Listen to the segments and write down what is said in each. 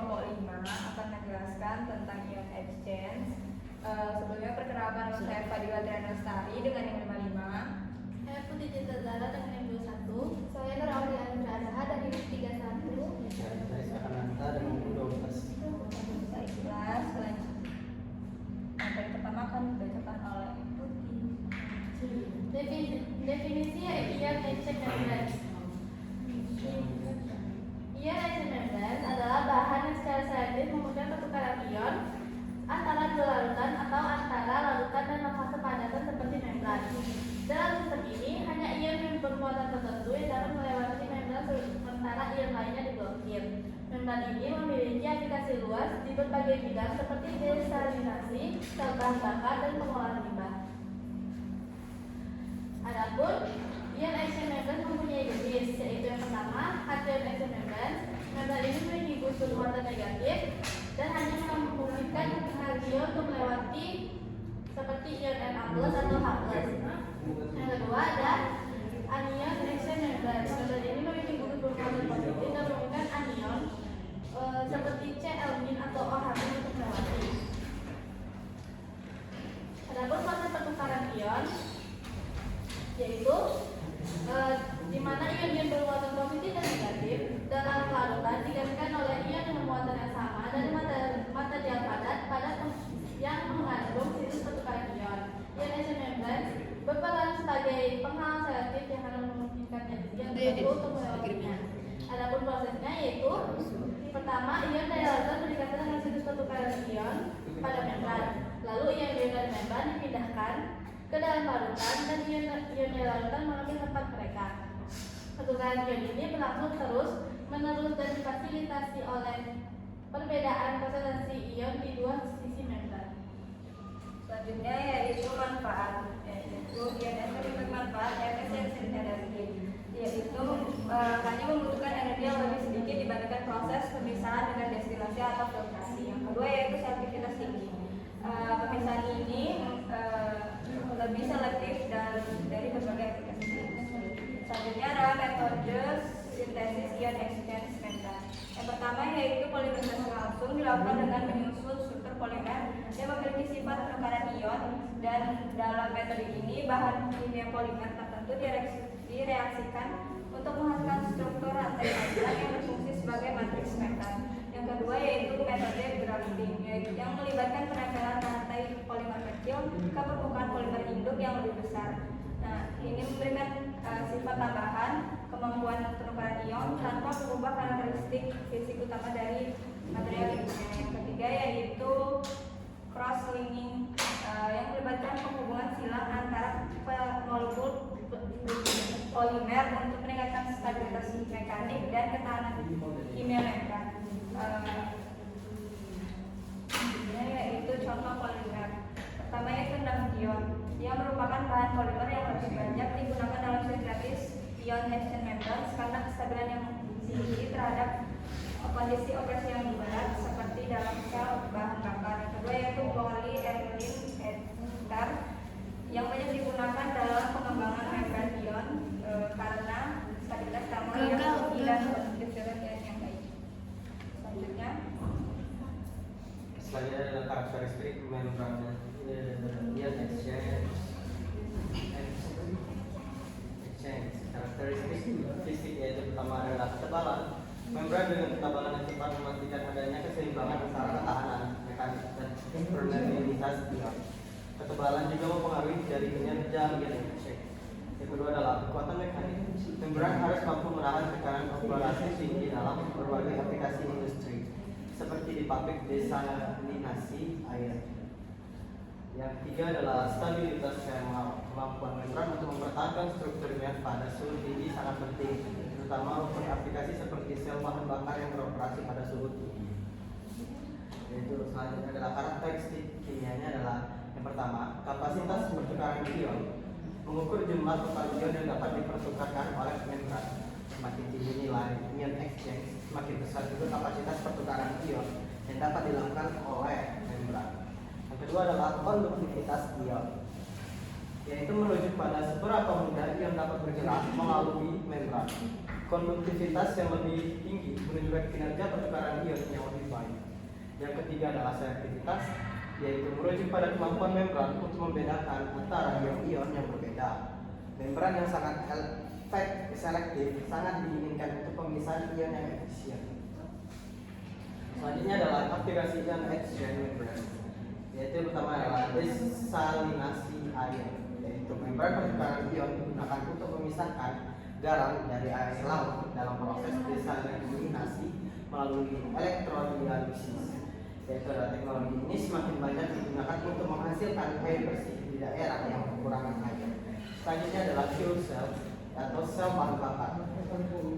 kelompok 5 akan menjelaskan tentang ion exchange. Sebelumnya perkenalkan saya Fadila Triana Lestari dengan yang 55. Saya Putri Cinta Zara dengan yang 21. Saya Nur Auliani Radha dari yang 31. Saya Sakananta dengan yang 12. Baik, kelas selanjutnya. Materi pertama akan dibacakan oleh Putri. Definisi ion exchange membrane. Ion exchange membrane adalah bahan yang secara saintis memudahkan pertukaran ion antara dua larutan atau antara larutan dan fase padatan seperti membran. Dalam sistem ini, hanya ion yang bermuatan tertentu yang dapat melewati membran sementara ion lainnya diblokir. Membran ini memiliki aplikasi luas di berbagai bidang seperti desalinasi, sel bahan bakar, dan pengolahan limbah. Adapun ion exchange membrane mempunyai jenis, yaitu yang pertama, cation exchange membrane. Membran ini memiliki gusur muatan negatif dan hanya memungkinkan ion untuk melewati seperti ion Na+ atau H+. Yang kedua ada anion exchange membrane. Membran ini memiliki gusur bermuatan positif dan memungkinkan anion seperti Cl- atau OH- untuk melewati. Adapun proses pertukaran ion yaitu di mana ion-ion bermuatan positif dan negatif dalam larutan digantikan oleh ion dengan muatan yang sama dari material padat yang mengandung situs pertukaran ion. Ion exchange membrane berperan sebagai penghalang selektif yang akan memungkinkan ion tertentu untuk melewatinya. Adapun prosesnya yaitu pertama, ion dari larutan berdekatan dengan situs pertukaran ion pada membran. Lalu ion-ion dari membran dipindahkan ke dalam larutan dan ion dari larutan mengambil tempat mereka. Pertukaran ion ini berlangsung terus-menerus dan difasilitasi oleh perbedaan konsentrasi ion di dua sisi membran. Selanjutnya yaitu manfaat, yaitu ion exchange bermanfaat efisiensi energi, yaitu hanya membutuhkan energi yang lebih sedikit dibandingkan proses pemisahan dengan destilasi atau filtrasi. Yang kedua yaitu selektivitas tinggi. Pemisahan ini lebih selektif dari berbagai aplikasi. Selanjutnya adalah metode sintesis ion exchange membrane. Yang pertama yaitu polimerisasi langsung dilakukan dengan menyusun struktur polimer yang memiliki sifat penukaran ion, dan dalam metode ini bahan kimia polimer tertentu direaksikan untuk menghasilkan struktur rantai membran yang berfungsi sebagai matriks membran. Yang kedua yaitu metode grafting, yang melibatkan penempelan rantai polimer kecil ke permukaan polimer induk yang lebih besar. Nah, ini memberikan sifat tambahan kemampuan penukaran ion tanpa mengubah karakteristik fisik utama dari material induknya. Yang ketiga yaitu cross-linking, yang melibatkan penghubungan silang antara molekul polimer untuk meningkatkan stabilitas mekanik dan ketahanan kimia membran. Yaitu contoh polimer. Pertama yaitu naftion, yang merupakan bahan polimer yang lebih banyak digunakan dalam sintesis ion exchange membrane karena kestabilan yang tinggi terhadap kondisi operasi yang berat seperti dalam sel bahan bakar. Yang kedua yaitu polyethylene ester, yang banyak digunakan dalam pengembangan membran ion karena stabilitas thermal yang tinggi dan detail yang baik. Selanjutnya Adalah karakteristik membran ion exchange. Karakteristik fisik yaitu pertama adalah ketebalan. Membran dengan ketebalan yang cepat memastikan adanya keseimbangan antara ketahanan mekanik dan permeabilitas ion. Ketebalan juga mempengaruhi dari kinerja ion exchange. Yang kedua adalah kekuatan mekanik. Membran harus mampu menahan tekanan operasi tinggi dalam berbagai aplikasi industri, seperti di pabrik desalinasi air. Yang ketiga adalah stabilitas thermal. Kemampuan membran untuk mempertahankan strukturnya pada suhu tinggi sangat penting, terutama untuk aplikasi seperti sel bahan bakar yang beroperasi pada suhu tinggi. Yaitu selanjutnya adalah karakteristik kimianya adalah yang pertama, kapasitas pertukaran ion. Mengukur jumlah total ion yang dapat dipertukarkan oleh membran. Semakin tinggi nilai ion exchange, semakin besar juga kapasitas pertukaran ion yang dapat dilakukan oleh membran. Yang kedua adalah konduktivitas ion, yaitu merujuk pada seberapa mudah ion dapat bergerak melalui membran. konduktivitas yang lebih tinggi menunjukkan kinerja pertukaran ion yang lebih baik. Yang ketiga adalah selektivitas, yaitu merujuk pada kemampuan membran untuk membedakan antara ion-ion yang berbeda. Membran yang sangat selektif sangat diinginkan untuk pemisahan ion yang efisien. Selanjutnya adalah aplikasi ion exchange membrane, yaitu pertama adalah desalinasi air, yaitu membran pertukaran ion digunakan untuk memisahkan garam dari air laut dalam proses desalinasi melalui elektrolisis. Yaitu adalah teknologi ini semakin banyak digunakan untuk menghasilkan air bersih di daerah yang kekurangan air. Selanjutnya adalah fuel cell atau sel bahan bakar.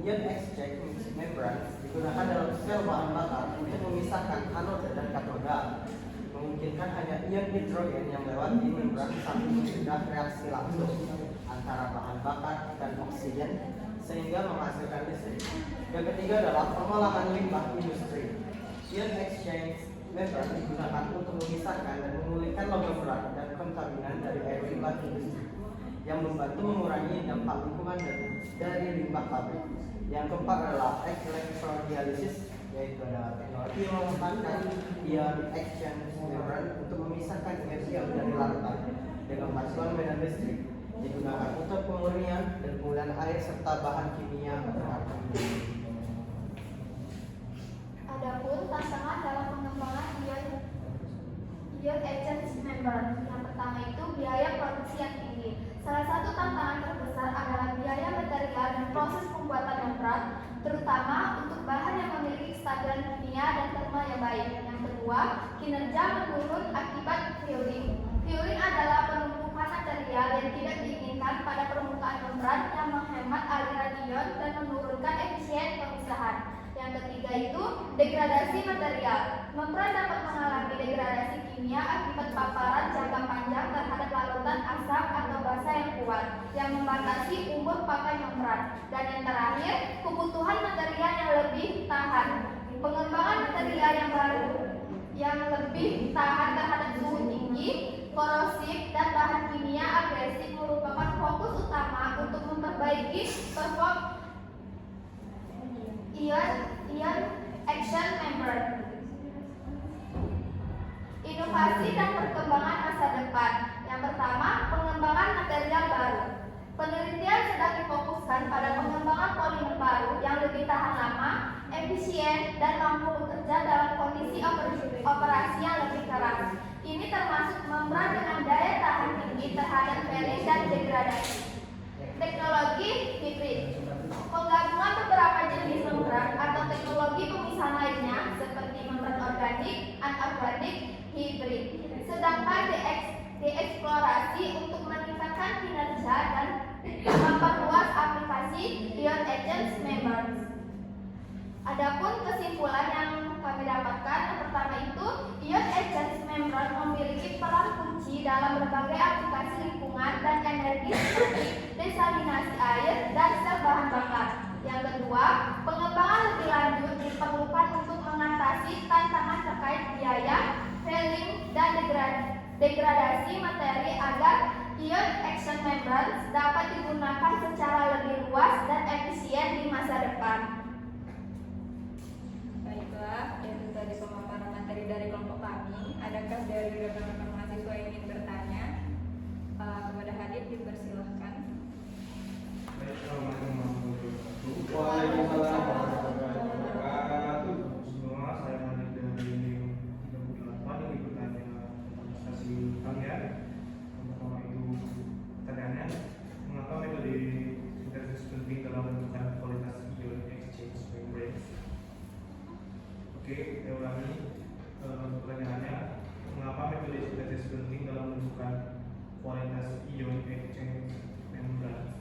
Ion exchange membrane digunakan dalam sel bahan bakar untuk memisahkan anoda dan katoda, memungkinkan hanya ion hidrogen yang lewati membran sambil mencegah reaksi langsung antara bahan bakar dan oksigen sehingga menghasilkan listrik. Yang ketiga adalah pengolahan limbah industri. Ion exchange membrane digunakan untuk memisahkan dan memulihkan logam berat dan kontaminan dari air limbah industri yang membantu mengurangi dampak lingkungan dari limbah pabrik. Yang keempat adalah elektrodialisis, yaitu adalah teknologi memanfaatkan ion exchange membrane untuk memisahkan ion dari larutan dengan bantuan medan listrik, digunakan untuk pemurnian dan pengolahan air serta bahan kimia berharga. Adapun tantangan dalam pengembangan ion exchange membrane, yang pertama itu biaya produksi yang tinggi. Salah satu tantangan terbesar adalah biaya material dan proses pembuatan membran, terutama untuk bahan yang memiliki kestabilan kimia dan termal yang baik. Yang kedua, kinerja menurun akibat fouling. Fouling adalah penumpukan material yang tidak diinginkan pada permukaan membran yang menghemat aliran ion dan menurunkan efisien pemisahan. Yang ketiga itu degradasi material. Membran dapat mengalami degradasi kimia akibat paparan jangka panjang terhadap larutan asam atau basa yang kuat yang membatasi umur pakai membran. Dan yang terakhir, kebutuhan material yang lebih tahan. Pengembangan material yang baru yang lebih tahan terhadap suhu tinggi, korosif, dan bahan kimia agresif merupakan fokus utama untuk memperbaiki performa ion exchange membrane. Inovasi dan perkembangan masa depan. Yang pertama, pengembangan material baru. Penelitian sedang difokuskan pada pengembangan polimer baru yang lebih tahan lama, efisien, dan mampu bekerja dalam kondisi operasi yang lebih keras. Ini termasuk membran dengan daya tahan tinggi terhadap fouling dan degradasi. Teknologi hibrid. Penggabungan beberapa jenis membran atau teknologi pemisahan lainnya seperti membran organik, anorganik, hibrid sedangkan dieksplorasi untuk meningkatkan kinerja dan memperluas aplikasi ion exchange membrane. Adapun kesimpulan yang kami dapatkan, yang pertama itu ion exchange membrane memiliki peran kunci dalam berbagai aplikasi lingkungan dan energi seperti desalinasi air dan sel bahan bakar. Yang kedua, pengembangan lebih lanjut diperlukan untuk mengatasi tantangan terkait biaya, fouling, dan degradasi materi agar ion exchange membrane dapat digunakan secara lebih luas dan efisien di masa depan. Baiklah, itu tadi pemaparan materi dari kelompok kami. Adakah dari rekan-rekan mahasiswa yang ingin bertanya? Kepada Hadid dipersilahkan. Waalaikumsalam warahmatullahi wabarakatuh. Semua, saya Hadid dari 38 yang bertanya tentang stasi kalian. Pertama itu pertanyaannya, mengapa metode sintesis penting dalam menentukan kualitas ion exchange membrane? Oke, saya ulangi pertanyaannya, mengapa metode sintesis penting dalam menentukan kualitas ion exchange membrane?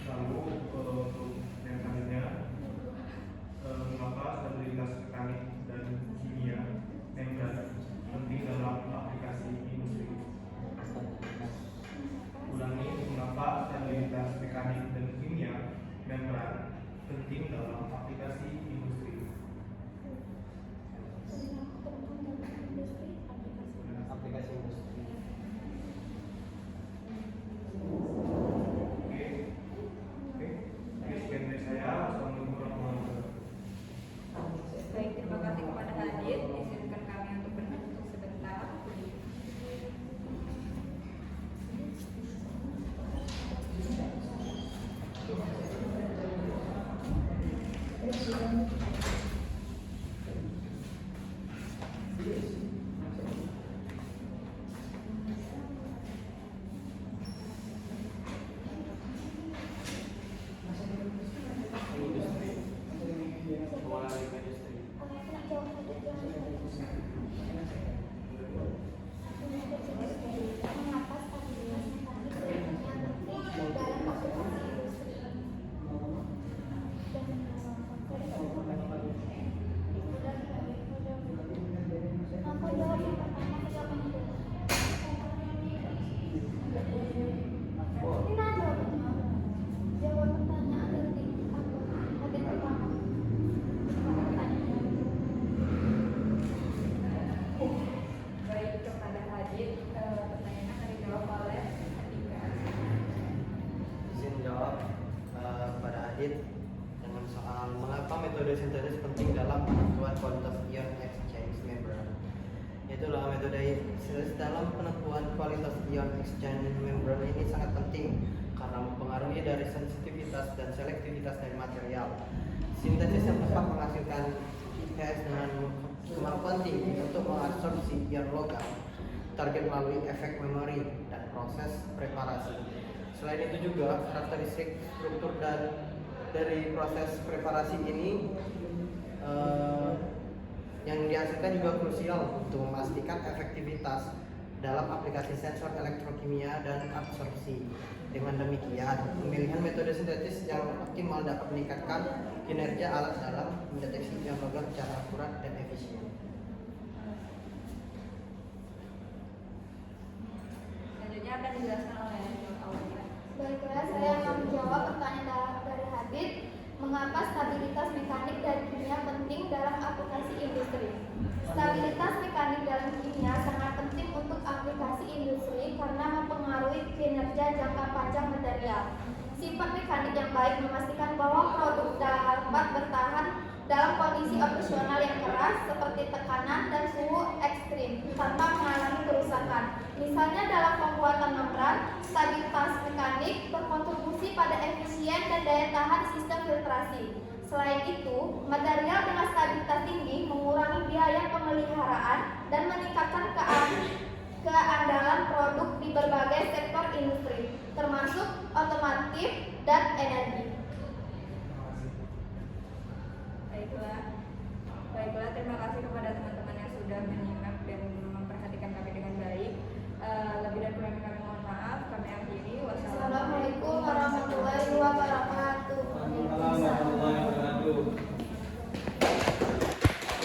Lalu untuk yang selanjutnya, mengapa stabilitas mekanik dan kimia membran penting dalam aplikasi industri? Ulangi, mengapa stabilitas mekanik dan kimia membran penting dalam aplikasi industri? Aplikasi industri. Adit dengan soal mengapa metode sintesis penting dalam penentuan kualitas ion exchange membrane. Itulah metode sintesis dalam penentuan kualitas ion exchange membrane ini sangat penting karena mempengaruhi dari sensitivitas dan selektivitas dari material. Sintesis yang tepat menghasilkan IPS dengan kemampuan tinggi untuk mengabsorpsi ion logam target melalui efek memori dan proses preparasi. Selain itu juga karakteristik struktur dan dari proses preparasi ini yang dihasilkan juga krusial untuk memastikan efektivitas dalam aplikasi sensor elektrokimia dan absorpsi. Dengan demikian, pemilihan metode sintetis yang optimal dapat meningkatkan kinerja alat dalam mendeteksi ion logam secara akurat dan efisien. Selanjutnya akan dijelaskan oleh Aulia. Baiklah, saya akan menjawab pertanyaan dari Habib. Mengapa stabilitas mekanik dan kimia penting dalam aplikasi industri? Stabilitas mekanik dalam kimia sangat penting untuk aplikasi industri karena mempengaruhi kinerja jangka panjang material. Sifat mekanik yang baik memastikan bahwa produk dapat bertahan dalam kondisi operasional yang keras seperti tekanan dan suhu ekstrim tanpa mengalami kerusakan. Misalnya dalam pembuatan membran, stabilitas mekanik berkontribusi pada efisien dan daya tahan sistem filtrasi. Selain itu, material dengan stabilitas tinggi mengurangi biaya pemeliharaan dan meningkatkan keandalan produk di berbagai sektor industri, termasuk otomotif dan energi.